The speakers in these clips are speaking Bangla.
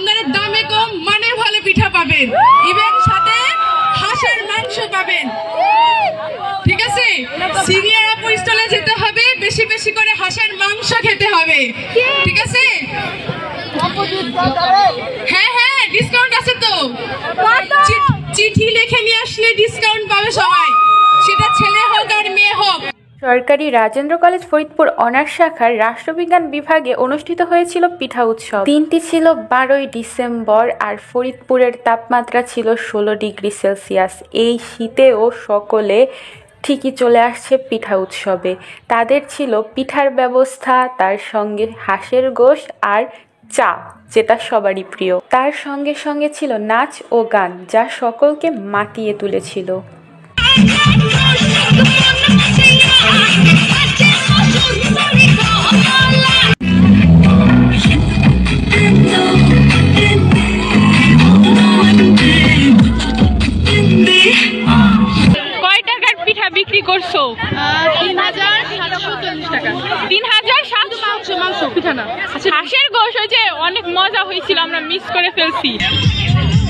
আপনারা দামে কম মানে ভালো পিঠা পাবেন, ইভেন সাথে হাঁসের মাংস পাবেন। ঠিক আছে, সিনিয়র আপু স্টলে যেতে হবে, বেশি বেশি করে হাঁসের মাংস খেতে হবে। ঠিক আছে, হ্যাঁ হ্যাঁ ডিসকাউন্ট আছে তো, চিঠি লিখে নিয়ে আসলে ডিসকাউন্ট পাবে সবাই, সেটা ছেলে হোক আর মেয়ে হোক। সরকারি রাজেন্দ্র কলেজ ফরিদপুর অনার্স শাখার রাষ্ট্রবিজ্ঞান বিভাগে অনুষ্ঠিত হয়েছিল পিঠা উৎসব। দিনটি ছিল 12ই ডিসেম্বর আর ফরিদপুরের তাপমাত্রা ছিল 16 ডিগ্রি সেলসিয়াস। এই শীতেও সকলে ঠিকই চলে আসছে পিঠা উৎসবে। তাদের ছিল পিঠার ব্যবস্থা, তার সঙ্গে হাঁসের গোশ আর চা, যেটা সবারই প্রিয়। তার সঙ্গে সঙ্গে ছিল নাচ ও গান, যা সকলকে মাতিয়ে তুলেছিল। কয় টাকার পিঠা বিক্রি করছো? 3740 টাকা। 3700 মাংস পিঠা না, হাঁসের গোশ হয়েছে, অনেক মজা হয়েছিল, আমরা মিস করে ফেলছি।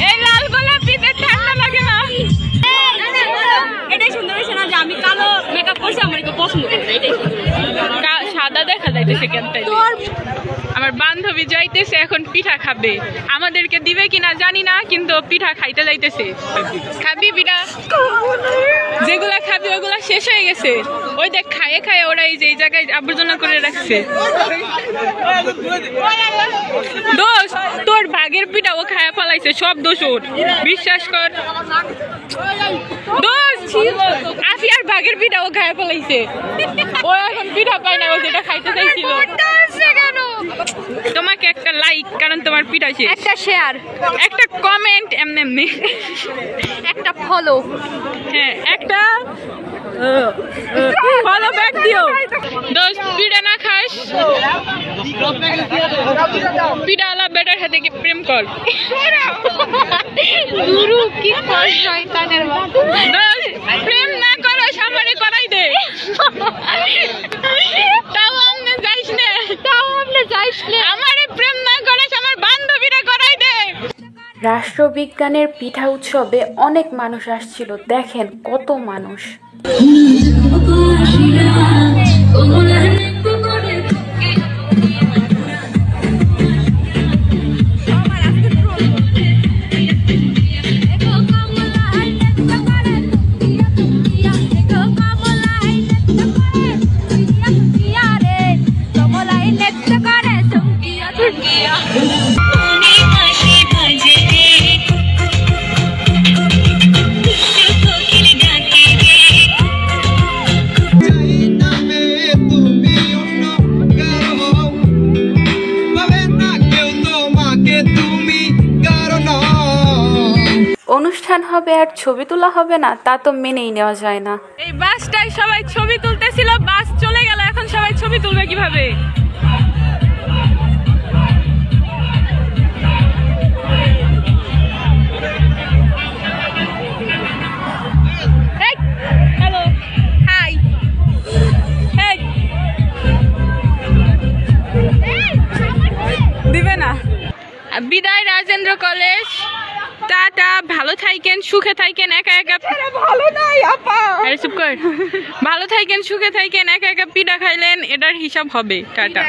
এই লাল গোলাপিতে ঠান্ডা লাগে না? এটাই সুন্দর হয়েছে না যে আমি কালো মেকআপ করছি, আমার একটু পছন্দ করে, এটাই সাদা দেখা যাইতেছে কেন? তাই আমার বান্ধবী যাইতেছে এখন পিঠা খাবে, আমাদেরকে দিবে কিনা জানি না, কিন্তু পিঠা খাইতে যাইতেছে। খাবি পিঠা? যেগুলা খাবি ওগুলা শেষ হয়ে গেছে, ওই দেখ খায়ে খায়ে ওরা এই যে এই জায়গায় আবর্জনা করে রাখছে। দোষ তোর ভাগের পিঠা ও খায়া ফেলাইছে, সব দোষ ওর, বিশ্বাস কর। দোষ আসিয়ার ভাগের পিঠা ও খায়া ফেলাইছে, ও এখন পিঠা পায় না, ও যেটা খাইতে চাইছিল। তোমাকে একটা লাইক, কারণ তোমার পিঠা শেষ, একটা শেয়ার, একটা কমেন্ট, এমনি একটা ফলো, হ্যাঁ একটা ফলো ব্যাক দিও। দোষ পিঠা না খাস, পিঠাওয়ালা বেটার সাথে প্রেম কর। প্রেম না করো, সামনে করাই দে, তাও আমনে যাইস না, আমারে প্রেম না করিস, আমার বান্ধবীরা করাই দে। রাষ্ট্রবিজ্ঞানের পিঠা উৎসবে অনেক মানুষ আসছিল, দেখেন কত মানুষ। অনুষ্ঠান হবে আর ছবি তোলা হবে না, তা তো মেনেই নেওয়া যায় না। এই বাসটায় সবাই ছবি তুলতেছিল, বাস চলে গেল, এখন সবাই ছবি তুলবে কিভাবে? হ্যালো, হাই, দিবে না। বিদায় রাজেন্দ্র কলেজ, টাটা, ভালো থাকেন, সুখে থাকেন, একা একা ভালো নাই আপা, আরে চুপ কর, ভালো থাকেন, সুখে থাকেন, একা একা পিঠা খাইলেন, এটার হিসাব হবে, টাটা।